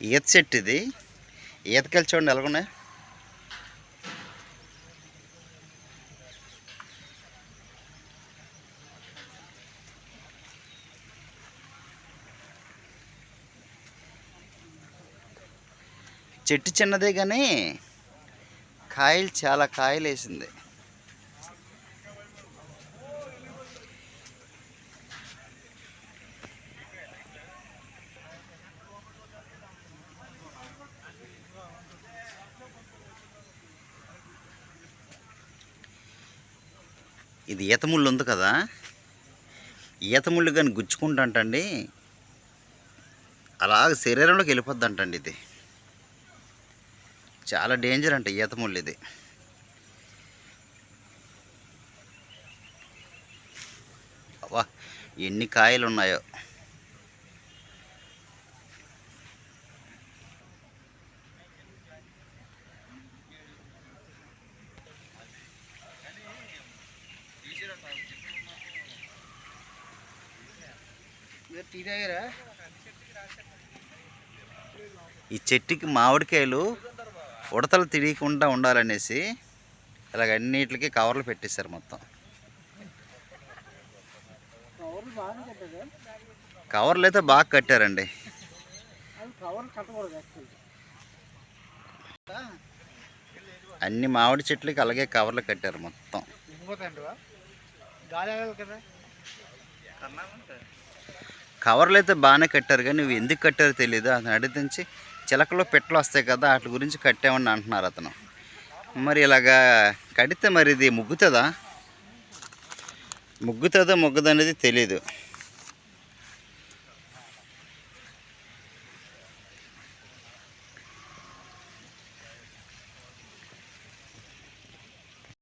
ఈత చెట్టు ఇది. ఈతకాయలు చూడండి ఎలాగున్నాయి. చెట్టు చిన్నదే కానీ కాయలు చాలా కాయలు వేసింది. ఇది ఈత ముళ్ళు ఉంది కదా, ఈత ముళ్ళు కానీ గుచ్చుకుంటుంటండి అలాగ శరీరంలోకి వెళ్ళిపోద్ది అంటండి. ఇది చాలా డేంజర్ అంట ఈత ముళ్ళు ఇది. వా ఎన్ని కాయలు ఉన్నాయో. ఈ చెట్టుకి మామిడికాయలు ఉడతలు తిరియకుండా ఉండాలనేసి ఇలాగ అన్నిటికి కవర్లు పెట్టేశారు మొత్తం. కవర్లు అయితే బాగా కట్టారండి. అన్ని మామిడి చెట్లకి అలాగే కవర్లు కట్టారు మొత్తం. కవర్లు అయితే బాగానే కట్టారు కానీ నువ్వు ఎందుకు కట్టారో తెలియదు. అతను అడిగించి చిలకలో పెట్టలు వస్తాయి కదా వాటి గురించి కట్టామని అంటున్నారు అతను. మరి ఇలాగా కడితే మరి ఇది ముగ్గుతుందా ముగ్గుతుందో మొగ్గదనేది తెలీదు.